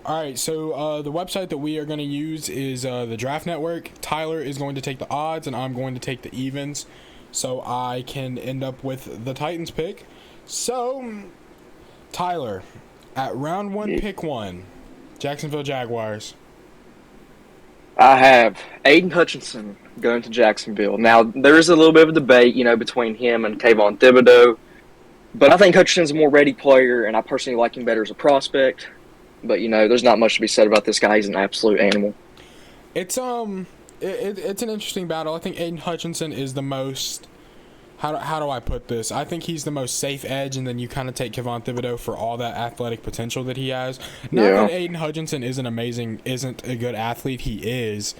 All right, so the website that we are going to use is the Draft Network. Tyler is going to take the odds, and I'm going to take the evens, so I can end up with the Titans pick. So, Tyler, at round one, pick one, Jacksonville Jaguars. I have Aiden Hutchinson going to Jacksonville. Now, there is a little bit of a debate, between him and Kayvon Thibodeau. But I think Hutchinson's a more ready player, and I personally like him better as a prospect. But, there's not much to be said about this guy. He's an absolute animal. It's it's an interesting battle. I think Aiden Hutchinson is the most... How do I put this? I think he's the most safe edge, and then you kind of take Kayvon Thibodeau for all that athletic potential that he has. Not that Aiden Hutchinson isn't a good athlete. He is,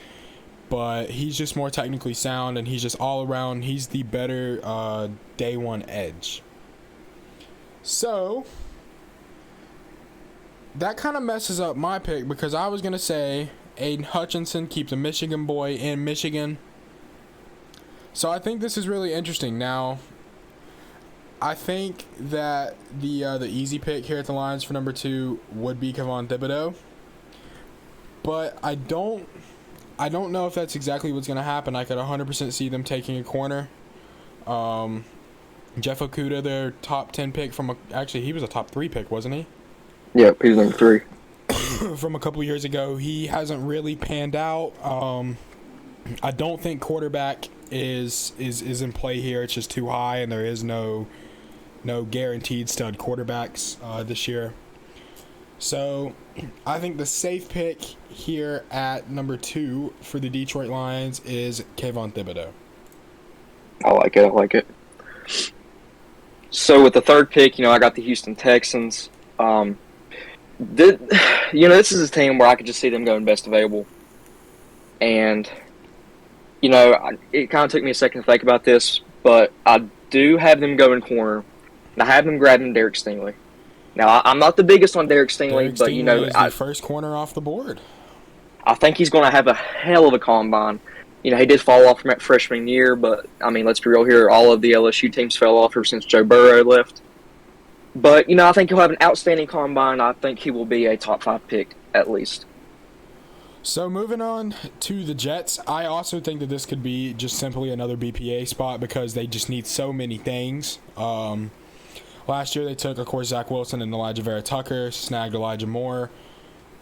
but he's just more technically sound, and he's just all around. He's the better day one edge. So that kind of messes up my pick because I was gonna say Aiden Hutchinson, keep the Michigan boy in Michigan. So I think this is really interesting. Now, I think that the easy pick here at the Lions for number 2 would be Kayvon Thibodeau, but I don't know if that's exactly what's going to happen. I could 100% see them taking a corner. Jeff Okudah, their top 10 pick actually he was a top 3 pick, wasn't he? Yep, he was number 3. From a couple years ago, he hasn't really panned out. I don't think quarterback is in play here. It's just too high, and there is no guaranteed stud quarterbacks this year. So I think the safe pick here at number 2 for the Detroit Lions is Kayvon Thibodeau. I like it. So with the third pick, I got the Houston Texans. This is a team where I could just see them going best available. And it kind of took me a second to think about this, but I do have them going corner. And I have them grabbing Derek Stingley. Now, I'm not the biggest on Derek Stingley, but is the first corner off the board. I think he's going to have a hell of a combine. He did fall off from that freshman year, but let's be real here. All of the LSU teams fell off ever since Joe Burrow left. But I think he'll have an outstanding combine. I think he will be a top 5 pick at least. So moving on to the Jets, I also think that this could be just simply another BPA spot because they just need so many things. Last year they took, of course, Zach Wilson and Elijah Vera Tucker, snagged Elijah Moore.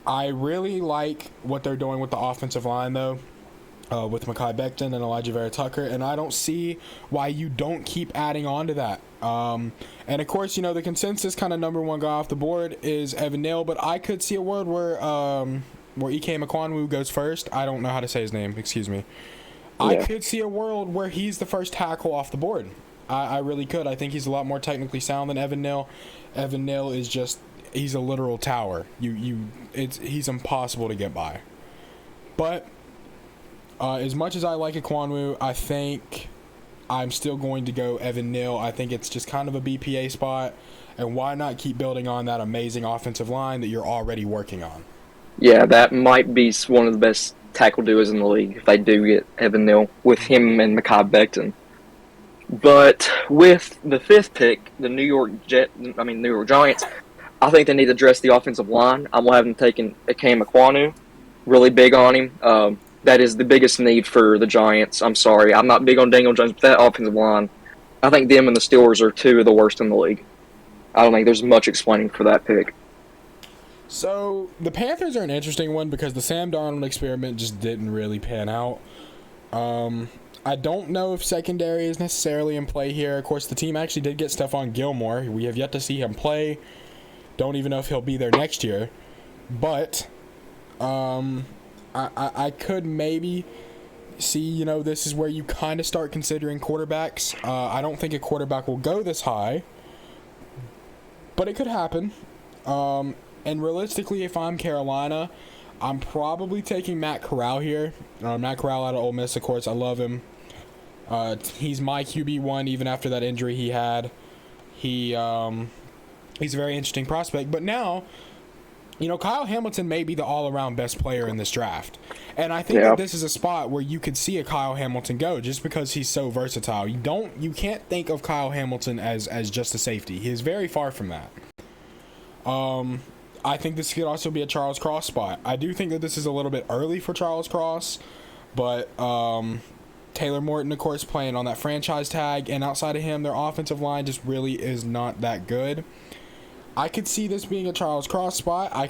I really like what they're doing with the offensive line, though, with Mekhi Becton and Elijah Vera Tucker, and I don't see why you don't keep adding on to that. And, of course, the consensus kind of number 1 guy off the board is Evan Neal, but I could see a world where Ike Mekwonu goes first. I don't know how to say his name. Excuse me. Yeah. I could see a world where he's the first tackle off the board. I really could. I think he's a lot more technically sound than Evan Neal. Evan Neal is he's a literal tower. He's impossible to get by. But as much as I like Ekwonu, I think I'm still going to go Evan Neal. I think it's just kind of a BPA spot. And why not keep building on that amazing offensive line that you're already working on? Yeah, that might be one of the best tackle duos in the league if they do get Evan Neal with him and Mekhi Becton. But with the 5th pick, the New York Giants, I think they need to address the offensive line. I'm going to have them taking Ike Mekwonu, really big on him. That is the biggest need for the Giants. I'm sorry. I'm not big on Daniel Jones, but that offensive line, I think them and the Steelers are 2 of the worst in the league. I don't think there's much explaining for that pick. So, the Panthers are an interesting one because the Sam Darnold experiment just didn't really pan out. I don't know if secondary is necessarily in play here. Of course, the team actually did get Stephon Gilmore. We have yet to see him play. Don't even know if he'll be there next year. But I could maybe see, this is where you kind of start considering quarterbacks. I don't think a quarterback will go this high, but it could happen. And realistically, if I'm Carolina, I'm probably taking Matt Corral here. Matt Corral out of Ole Miss, of course. I love him. He's my QB1 even after that injury he had. He's a very interesting prospect. But now, Kyle Hamilton may be the all-around best player in this draft. And I think that this is a spot where you could see a Kyle Hamilton go just because he's so versatile. You can't think of Kyle Hamilton as just a safety. He is very far from that. I think this could also be a Charles Cross spot. I do think that this is a little bit early for Charles Cross, but Taylor Morton, of course, playing on that franchise tag, and outside of him, their offensive line just really is not that good. I could see this being a Charles Cross spot. I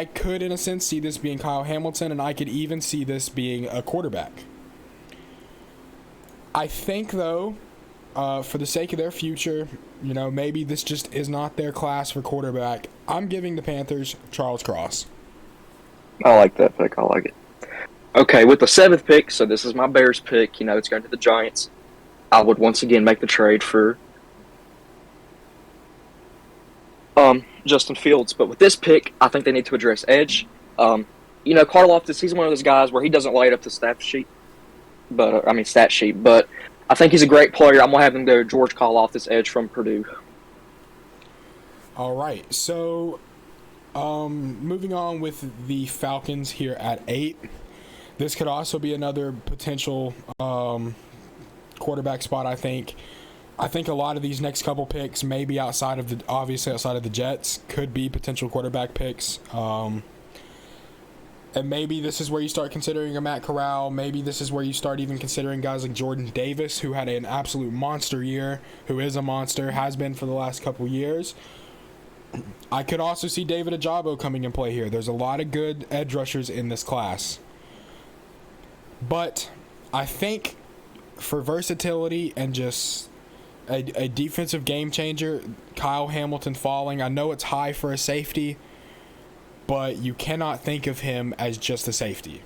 could in a sense see this being Kyle Hamilton, and I could even see this being a quarterback. I think, though, for the sake of their future, maybe this just is not their class for quarterback. I'm giving the Panthers Charles Cross. I like that pick. I like it. Okay, with the 7th pick, so this is my Bears pick. It's going to the Giants. I would once again make the trade for Justin Fields. But with this pick, I think they need to address edge. Karlaftis, he's one of those guys where he doesn't light up the stat sheet. But I think he's a great player. I'm going to have him go George Karlaftis, edge from Purdue. All right, so moving on with the Falcons here at 8. This could also be another potential quarterback spot, I think. I think a lot of these next couple picks, maybe outside of the Jets, could be potential quarterback picks. And maybe this is where you start considering a Matt Corral. Maybe this is where you start even considering guys like Jordan Davis, who had an absolute monster year, who is a monster, has been for the last couple years. I could also see David Ajabo coming in play here. There's a lot of good edge rushers in this class. But I think for versatility and just a defensive game changer, Kyle Hamilton falling, I know it's high for a safety, but you cannot think of him as just a safety.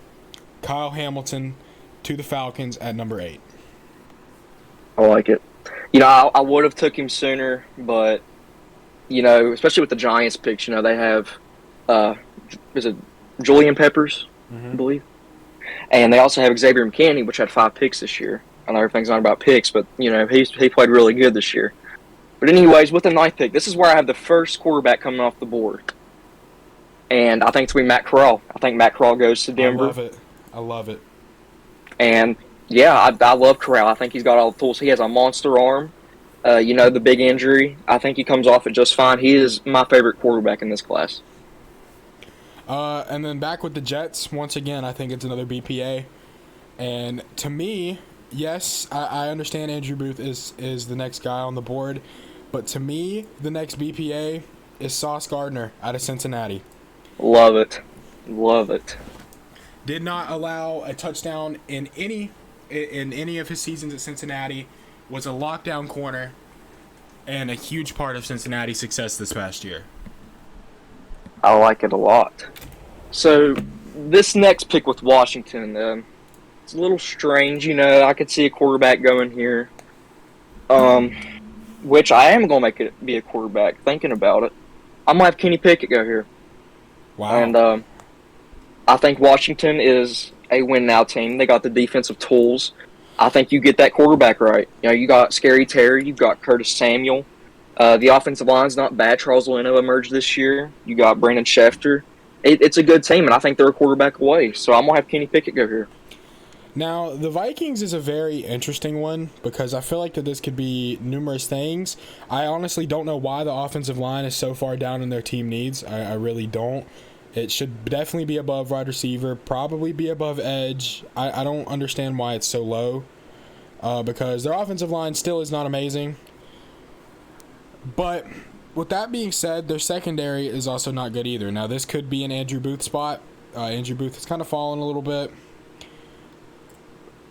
Kyle Hamilton to the Falcons at number 8. I like it. I would have took him sooner, but, especially with the Giants picks, they have, is it Julian Peppers, I believe? And they also have Xavier McKinney, which had 5 picks this year. I know everything's not about picks, but, he played really good this year. But anyways, with the 9th pick, this is where I have the first quarterback coming off the board. And I think it's going to be Matt Corral. I think Matt Corral goes to Denver. I love it. And, yeah, I love Corral. I think he's got all the tools. He has a monster arm. The big injury. I think he comes off it just fine. He is my favorite quarterback in this class. And then back with the Jets, once again, I think it's another BPA. And to me, yes, I understand Andrew Booth is the next guy on the board. But to me, the next BPA is Sauce Gardner out of Cincinnati. Love it. Love it. Did not allow a touchdown in any of his seasons at Cincinnati. Was a lockdown corner and a huge part of Cincinnati's success this past year. I like it a lot. So this next pick with Washington, it's a little strange. I could see a quarterback going here, which I am going to make it be a quarterback. Thinking about it, I'm going to have Kenny Pickett go here. Wow. And I think Washington is a win-now team. They got the defensive tools. I think you get that quarterback right. You got Scary Terry. You've got Curtis Samuel. The offensive line's not bad. Charles Leno emerged this year. You got Brandon Schefter. It's a good team, and I think they're a quarterback away. So I'm going to have Kenny Pickett go here. Now, the Vikings is a very interesting one because I feel like that this could be numerous things. I honestly don't know why the offensive line is so far down in their team needs. I really don't. It should definitely be above wide receiver, probably be above edge. I don't understand why it's so low because their offensive line still is not amazing. But with that being said, their secondary is also not good either. Now, this could be an Andrew Booth spot. Andrew Booth has kind of fallen a little bit.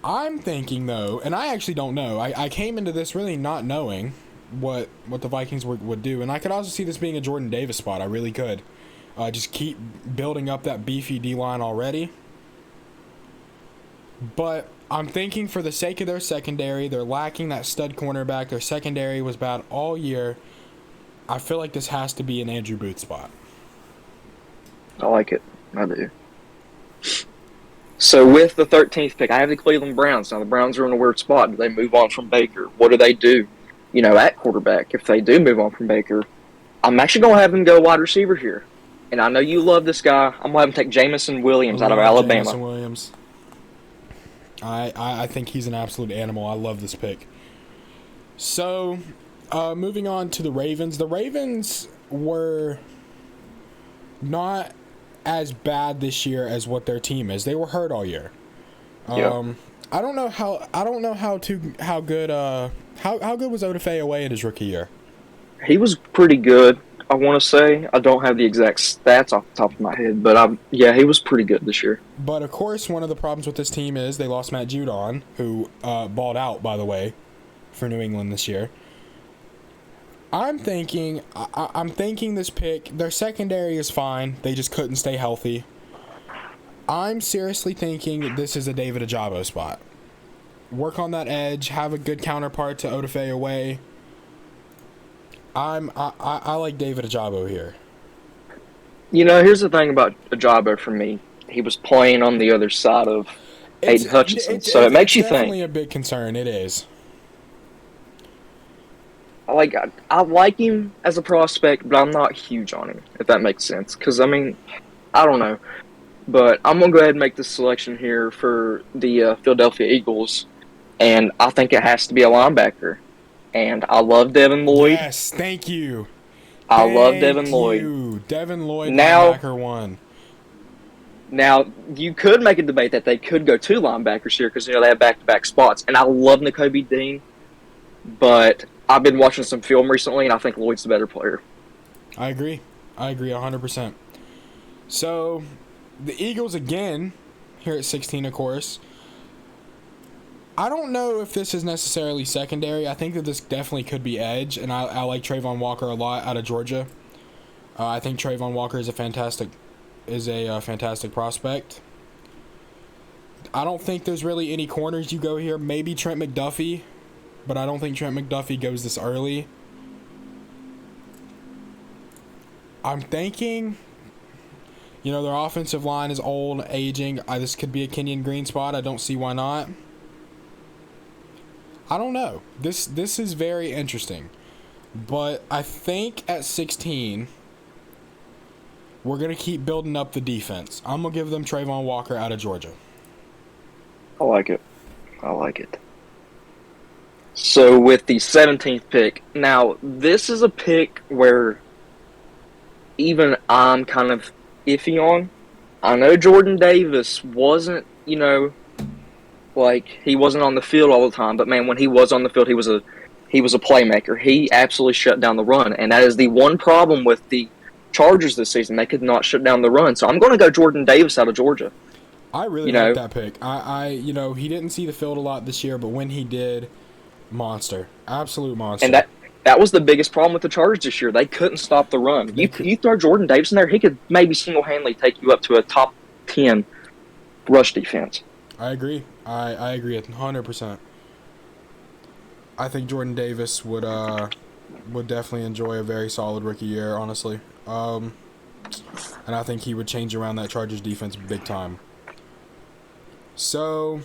I'm thinking, though, and I actually don't know. I came into this really not knowing what the Vikings would do. And I could also see this being a Jordan Davis spot. I really could. Just keep building up that beefy D-line already. But I'm thinking for the sake of their secondary, they're lacking that stud cornerback. Their secondary was bad all year. I feel like this has to be an Andrew Booth spot. I like it. I do. So with the 13th pick, I have the Cleveland Browns. Now, the Browns are in a weird spot. Do they move on from Baker? What do they do, at quarterback? If they do move on from Baker, I'm actually going to have them go wide receiver here. And I know you love this guy. I'm going to have him take Jamison Williams out of Alabama. Jamison Williams. I think he's an absolute animal. I love this pick. So, moving on to the Ravens. The Ravens were not as bad this year as what their team is. They were hurt all year. Yeah. I don't know how good was Odafe away in his rookie year? He was pretty good, I want to say. I don't have the exact stats off the top of my head, but he was pretty good this year. But of course, one of the problems with this team is they lost Matt Judon, who balled out, by the way, for New England this year. I'm thinking this pick, their secondary is fine. They just couldn't stay healthy. I'm seriously thinking this is a David Ajabo spot. Work on that edge, have a good counterpart to Odafe away. I like David Ajabo here. You know, here's the thing about Ajabo for me. He was playing on the other side of Aiden Hutchinson, so it makes you think. It's definitely a big concern. It is. I like him as a prospect, but I'm not huge on him, if that makes sense. Because, I mean, I don't know. But I'm going to go ahead and make this selection here for the Philadelphia Eagles. And I think it has to be a linebacker. And I love Devin Lloyd. Yes, thank you. I love Devin Lloyd. Devin Lloyd, linebacker one. Now, you could make a debate that they could go two linebackers here because, they have back-to-back spots. And I love Nakobe Dean. But I've been watching some film recently, and I think Lloyd's the better player. I agree 100%. So, the Eagles again, here at 16, of course. I don't know if this is necessarily secondary. I think that this definitely could be edge, and I like Trayvon Walker a lot out of Georgia. I think Trayvon Walker is a fantastic prospect. I don't think there's really any corners you go here. Maybe Trent McDuffie. But I don't think Trent McDuffie goes this early. I'm thinking, their offensive line is old, aging. This could be a Kenyon Green spot. I don't see why not. I don't know. This is very interesting. But I think at 16, we're going to keep building up the defense. I'm going to give them Trayvon Walker out of Georgia. I like it. So with the 17th pick, now this is a pick where even I'm kind of iffy on. I know Jordan Davis wasn't, he wasn't on the field all the time, but man, when he was on the field, he was a playmaker. He absolutely shut down the run, and that is the one problem with the Chargers this season. They could not shut down the run, so I'm going to go Jordan Davis out of Georgia. I really like that pick. He didn't see the field a lot this year, but when he did, monster, absolute monster. And that was the biggest problem with the Chargers this year. They couldn't stop the run. You throw Jordan Davis in there, he could maybe single-handedly take you up to a top 10 rush defense. I agree. I agree 100%. I think Jordan Davis would definitely enjoy a very solid rookie year, honestly. And I think he would change around that Chargers defense big time. So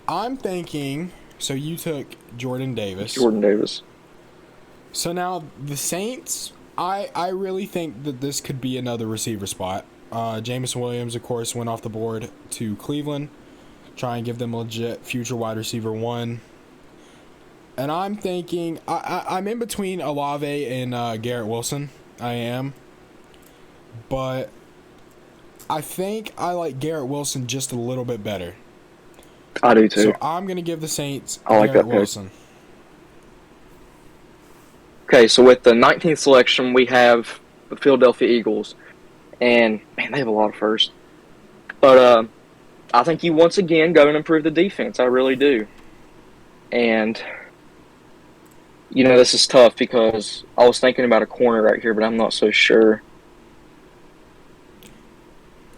I'm thinking, so you took Jordan Davis. So now the Saints, I really think that this could be another receiver spot. Jameson Williams, of course, went off the board to Cleveland. Try and give them a legit future wide receiver one. And I'm thinking, I'm in between Olave and Garrett Wilson. I am. But I think I like Garrett Wilson just a little bit better. I do too. So I'm going to give the Saints Garrett Wilson. Okay, so with the 19th selection, we have the Philadelphia Eagles. And, man, they have a lot of firsts. But I think you once again go and improve the defense. I really do. And, this is tough because I was thinking about a corner right here, but I'm not so sure.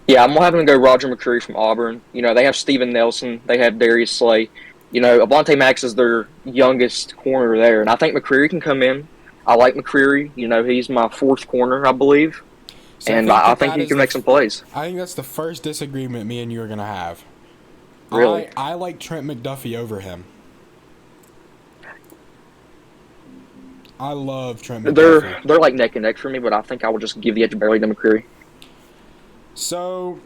Yeah, I'm having to go Roger McCreary from Auburn. They have Steven Nelson. They have Darius Slay. Avonte Max is their youngest corner there. And I think McCreary can come in. I like McCreary. He's my fourth corner, I believe. So and I think he can make some plays. I think that's the first disagreement me and you are going to have. Really? I like Trent McDuffie over him. I love Trent McDuffie. They're like neck and neck for me, but I think I will just give the edge barely to McCreary. So,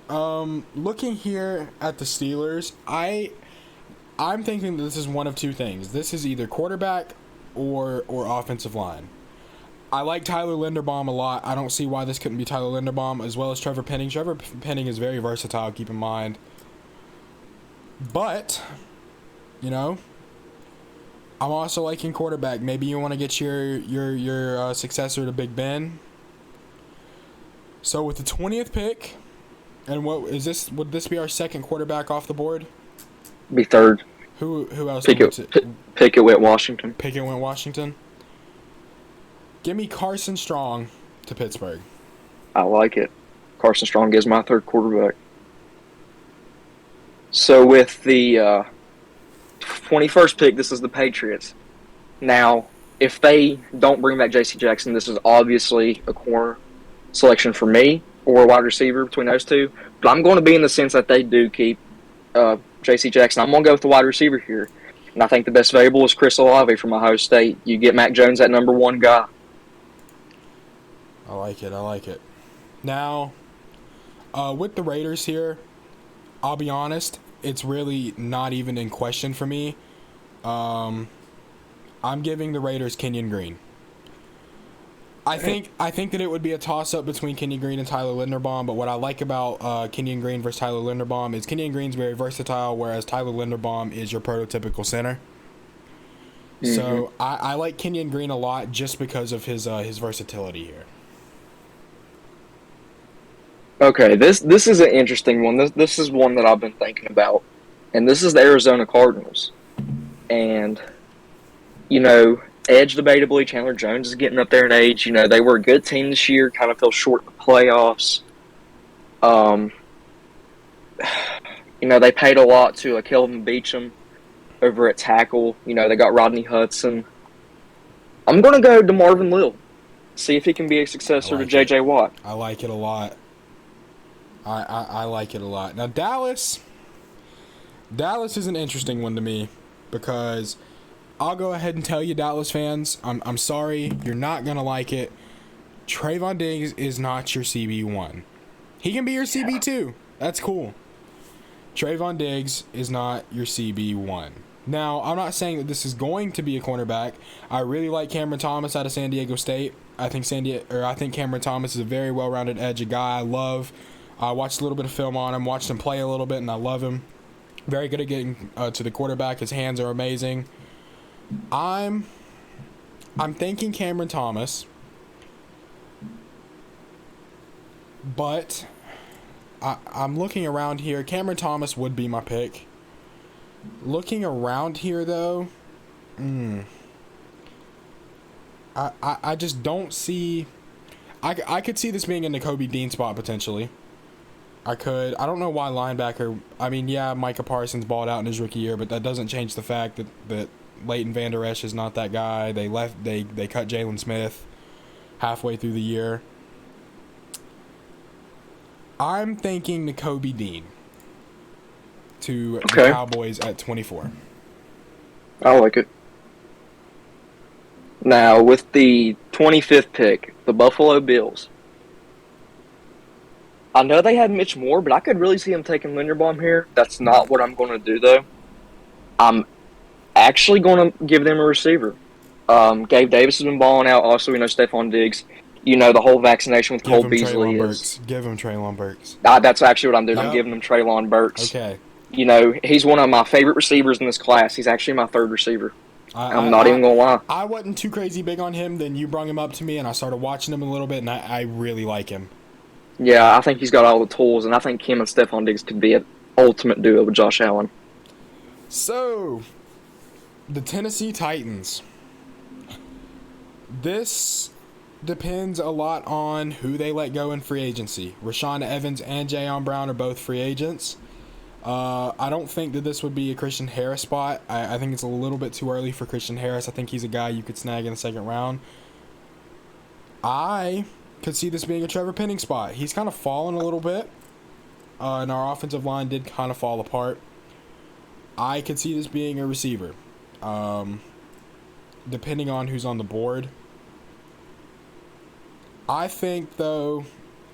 looking here at the Steelers, I'm thinking that this is one of two things. This is either quarterback or offensive line. I like Tyler Linderbaum a lot. I don't see why this couldn't be Tyler Linderbaum as well as Trevor Penning. Trevor Penning is very versatile, keep in mind. But, you know, I'm also liking quarterback. Maybe you want to get your successor to Big Ben. So with the 20th pick, and what is this? Would this be our second quarterback off the board? Be third. Who else? Pickett went Washington. Pickett went Washington. Give me Carson Strong to Pittsburgh. I like it. Carson Strong is my third quarterback. So with the 21st pick, this is the Patriots. Now, if they don't bring back J.C. Jackson, this is obviously a corner selection for me or a wide receiver between those two. But I'm going to be in the sense that they do keep J.C. Jackson. I'm going to go with the wide receiver here. And I think the best variable is Chris Olave from Ohio State. You get Mac Jones, that number one guy. I like it. Now, with the Raiders here, I'll be honest, it's really not even in question for me. I'm giving the Raiders Kenyon Green. I think that it would be a toss-up between Kenyon Green and Tyler Linderbaum, but what I like about Kenyon Green versus Tyler Linderbaum is Kenyon Green's very versatile, whereas Tyler Linderbaum is your prototypical center. Mm-hmm. So I like Kenyon Green a lot just because of his versatility here. Okay, this is an interesting one. This is one that I've been thinking about, and this is the Arizona Cardinals. And, you know, edge debatably, Chandler Jones is getting up there in age. You know, they were a good team this year, kind of fell short in the playoffs. You know, they paid a lot to Kelvin Beachum over at tackle. You know, they got Rodney Hudson. I'm going to go to Marvin Lill, see if he can be a successor to J.J. Watt. I like it a lot. I like it a lot. Now, Dallas is an interesting one to me because I'll go ahead and tell you, Dallas fans, I'm sorry, you're not going to like it. Trayvon Diggs is not your CB1. He can be your CB2. That's cool. Trayvon Diggs is not your CB1. Now, I'm not saying that this is going to be a cornerback. I really like Cameron Thomas out of San Diego State. I think Cameron Thomas is a very well-rounded edge, a guy I love. I watched a little bit of film on him, watched him play a little bit, and I love him. Very good at getting to the quarterback. His hands are amazing. I'm thinking Cameron Thomas, but I'm looking around here. Cameron Thomas would be my pick. Looking around here, though, I just don't see. I could see this being a Nakobe Dean spot potentially. I could. I don't know why linebacker. I mean, yeah, Micah Parsons balled out in his rookie year, but that doesn't change the fact that Leighton Vander Esch is not that guy. They cut Jalen Smith halfway through the year. I'm thinking Nakobe Dean to the Cowboys at 24. I like it. Now, with the 25th pick, the Buffalo Bills. I know they had Mitch Moore, but I could really see him taking Linderbaum here. That's not what I'm going to do, though. I'm actually going to give them a receiver. Gabe Davis has been balling out. Also, we know Stephon Diggs. You know, the whole vaccination with Cole Beasley is... Give him Treylon Burks. That's actually what I'm doing. Yep. I'm giving him Treylon Burks. Okay. You know, he's one of my favorite receivers in this class. He's actually my third receiver. I'm not even going to lie. I wasn't too crazy big on him. Then you brought him up to me, and I started watching him a little bit, and I really like him. Yeah, I think he's got all the tools, and I think him and Stephon Diggs could be an ultimate duo with Josh Allen. So, the Tennessee Titans. This depends a lot on who they let go in free agency. Rashawn Evans and Jayon Brown are both free agents. I don't think that this would be a Christian Harris spot. I think it's a little bit too early for Christian Harris. I think he's a guy you could snag in the second round. I could see this being a Trevor Penning spot. He's kind of fallen a little bit, and our offensive line did kind of fall apart. I could see this being a receiver, depending on who's on the board. I think, though,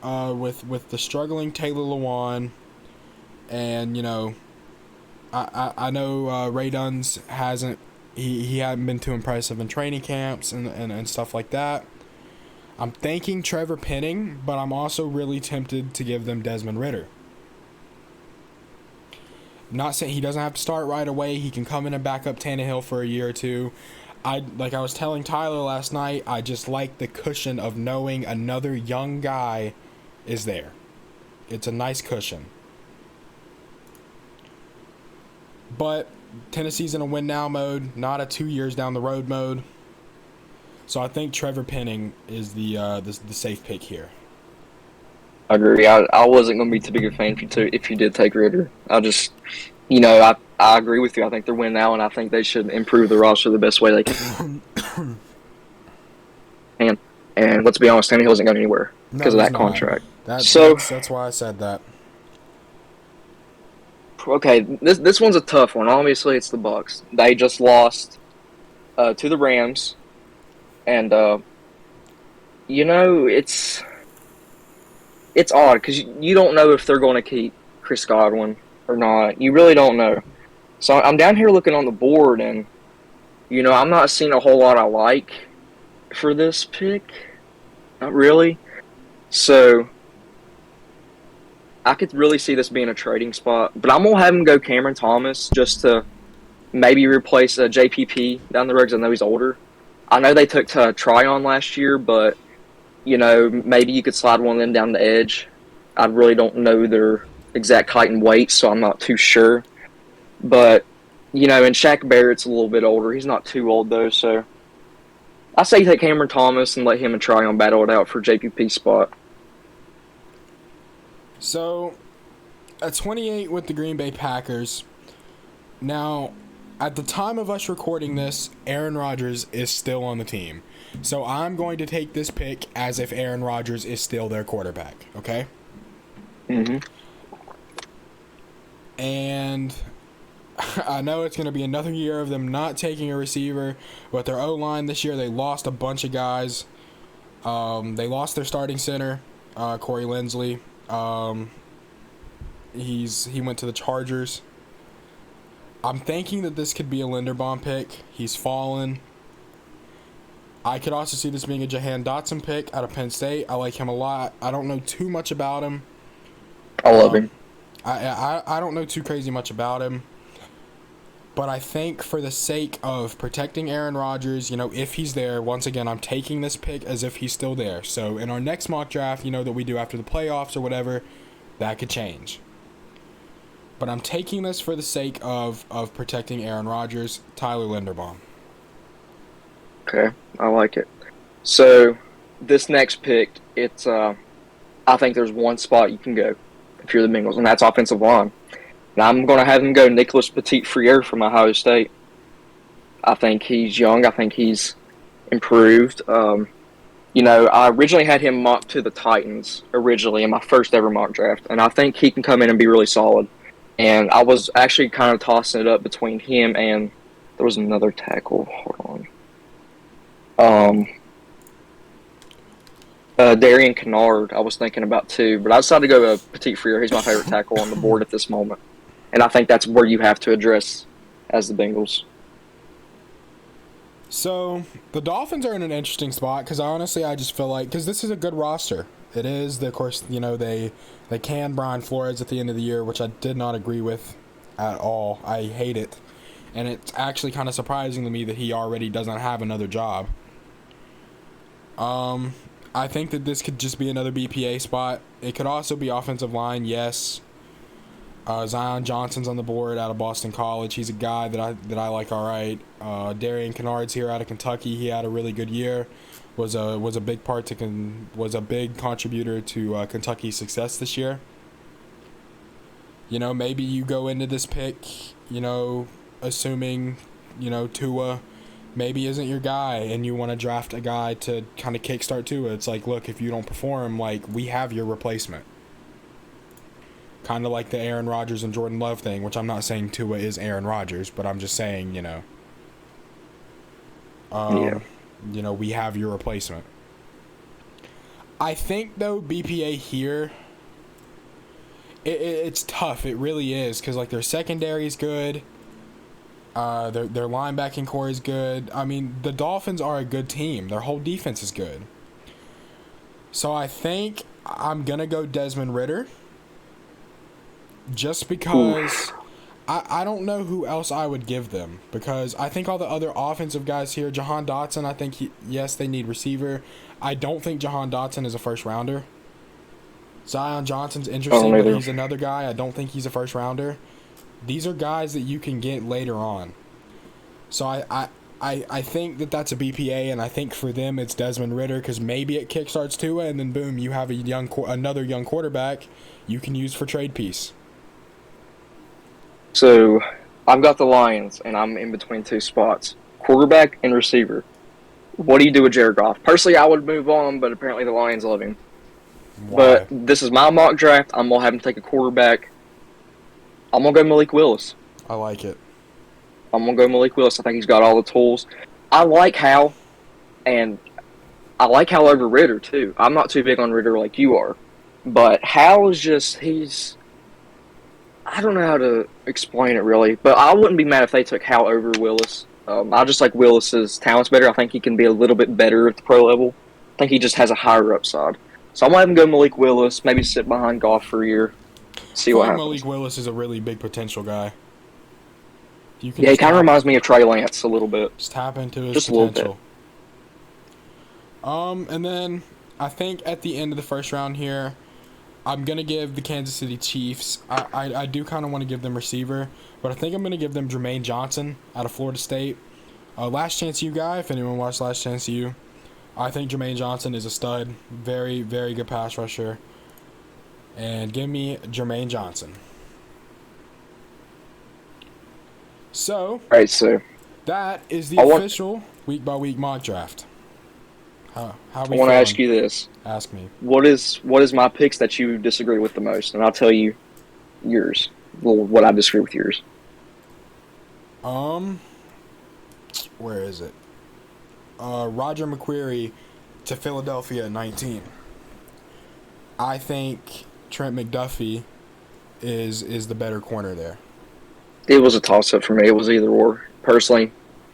with the struggling Taylor Lewan, and, you know, I know Ray Dunn's he hadn't been too impressive in training camps and stuff like that. I'm thinking Trevor Penning, but I'm also really tempted to give them Desmond Ridder. Not saying he doesn't have to start right away. He can come in and back up Tannehill for a year or two. Like I was telling Tyler last night, I just like the cushion of knowing another young guy is there. It's a nice cushion. But Tennessee's in a win now mode, not a 2 years down the road mode. So I think Trevor Penning is the safe pick here. I agree. I wasn't going to be too big a fan if you did take Ridder. I agree with you. I think they're winning now, and I think they should improve the roster the best way they can. and let's be honest, Tannehill isn't going anywhere because of that contract. That's why I said that. Okay, this one's a tough one. Obviously, it's the Bucs. They just lost to the Rams, and it's odd because you don't know if they're going to keep Chris Godwin or not. You really don't know. So I'm down here looking on the board, and I'm not seeing a whole lot I like for this pick. Not really. So I could really see this being a trading spot, but I'm going to have him go Cameron Thomas just to maybe replace JPP down the road because I know he's older. I know they took Tryon last year, but, maybe you could slide one of them down the edge. I really don't know their exact height and weight, so I'm not too sure. But, and Shaq Barrett's a little bit older. He's not too old, though, so I say you take Cameron Thomas and let him and Tryon battle it out for JPP spot. So, at 28 with the Green Bay Packers. Now, at the time of us recording this, Aaron Rodgers is still on the team. So I'm going to take this pick as if Aaron Rodgers is still their quarterback, okay? Mm-hmm. And I know it's going to be another year of them not taking a receiver, but their O-line this year, they lost a bunch of guys. They lost their starting center, Corey Linsley. He went to the Chargers. I'm thinking that this could be a Linderbaum pick. He's fallen. I could also see this being a Jahan Dotson pick out of Penn State. I like him a lot. I don't know too much about him. I love him. I don't know too crazy much about him. But I think for the sake of protecting Aaron Rodgers, if he's there, once again, I'm taking this pick as if he's still there. So in our next mock draft, that we do after the playoffs or whatever, that could change. But I'm taking this for the sake of protecting Aaron Rodgers, Tyler Linderbaum. Okay, I like it. So this next pick, it's I think there's one spot you can go if you're the Bengals, and that's offensive line. Now I'm going to have him go Nicholas Petit-Frere from Ohio State. I think he's young. I think he's improved. I originally had him mocked to the Titans originally in my first ever mock draft, and I think he can come in and be really solid. And I was actually kind of tossing it up between him and there was another tackle. Hold on. Darian Canard I was thinking about too, but I decided to go with Petit-Frere. He's my favorite tackle on the board at this moment. And I think that's where you have to address as the Bengals. So, the Dolphins are in an interesting spot because I just feel like, because this is a good roster. It is, of course, they canned Brian Flores at the end of the year, which I did not agree with at all. I hate it. And it's actually kind of surprising to me that he already doesn't have another job. I think that this could just be another BPA spot. It could also be offensive line, yes. Zion Johnson's on the board out of Boston College. He's a guy that I like all right. Darian Canard's here out of Kentucky. He had a really good year. Was a big contributor to Kentucky's success this year. Maybe you go into this pick, assuming, Tua maybe isn't your guy and you want to draft a guy to kind of kickstart Tua. It's like, look, if you don't perform, we have your replacement. Kind of like the Aaron Rodgers and Jordan Love thing, which I'm not saying Tua is Aaron Rodgers, but I'm just saying, we have your replacement. I think, though, BPA here, it's tough. It really is, because, their secondary is good. Their linebacking core is good. I mean, the Dolphins are a good team. Their whole defense is good. So I think I'm going to go Desmond Ridder. Just because I don't know who else I would give them. Because I think all the other offensive guys here, Jahan Dotson, I think, yes, they need receiver. I don't think Jahan Dotson is a first rounder. Zion Johnson's interesting, but he's another guy. I don't think he's a first rounder. These are guys that you can get later on. So I think that that's a BPA, and I think for them it's Desmond Ridder because maybe it kickstarts Tua, and then boom, you have another young quarterback you can use for trade piece. So I've got the Lions, and I'm in between two spots, quarterback and receiver. What do you do with Jared Goff? Personally, I would move on, but apparently the Lions love him. Why? But this is my mock draft. I'm going to have him take a quarterback. I'm going to go Malik Willis. I like it. I'm going to go Malik Willis. I think he's got all the tools. I like Hal, and I like Hal over Ridder, too. I'm not too big on Ridder like you are. But Hal is just, I don't know how to explain it, really. But I wouldn't be mad if they took Hal over Willis. I just like Willis's talents better. I think he can be a little bit better at the pro level. I think he just has a higher upside. So I'm going to have him go Malik Willis, maybe sit behind Goff for a year, see what happens. Malik Willis is a really big potential guy. He kind of reminds me of Trey Lance a little bit. Just tap into his just potential. A little bit. And then I think at the end of the first round here, I'm going to give the Kansas City Chiefs, I do kind of want to give them receiver, but I think I'm going to give them Jermaine Johnson out of Florida State. Last Chance U guy, if anyone watched Last Chance U, I think Jermaine Johnson is a stud. Very, very good pass rusher. And give me Jermaine Johnson. So, that is the official week-by-week mock draft. How I want to ask you this. Ask me. What is my picks that you disagree with the most? And I'll tell you yours. Well, what I disagree with yours. Where is it? Roger McQuarrie to Philadelphia at 19. I think Trent McDuffie is the better corner there. It was a toss-up for me. It was either or. Personally,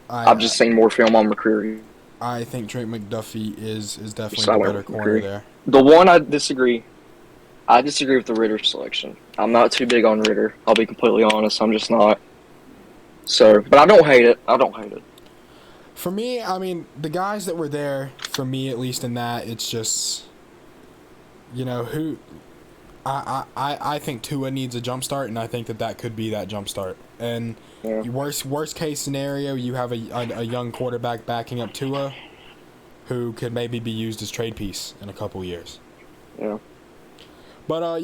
I've just seen more film on McQuarrie. I think Trent McDuffie is definitely the better corner there. The one I disagree with the Ridder selection. I'm not too big on Ridder. I'll be completely honest. I'm just not. So, but I don't hate it. For me, I mean, the guys that were there, for me at least in that, it's just, who... I think Tua needs a jump start, and I think that could be that jump start. And worst case scenario, you have a young quarterback backing up Tua, who could maybe be used as trade piece in a couple years. Yeah. But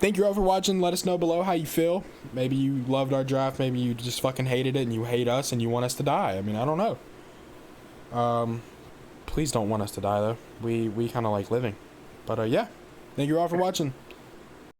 thank you all for watching. Let us know below how you feel. Maybe you loved our draft. Maybe you just fucking hated it, and you hate us, and you want us to die. I mean, I don't know. Please don't want us to die though. We kind of like living. But thank you all for watching.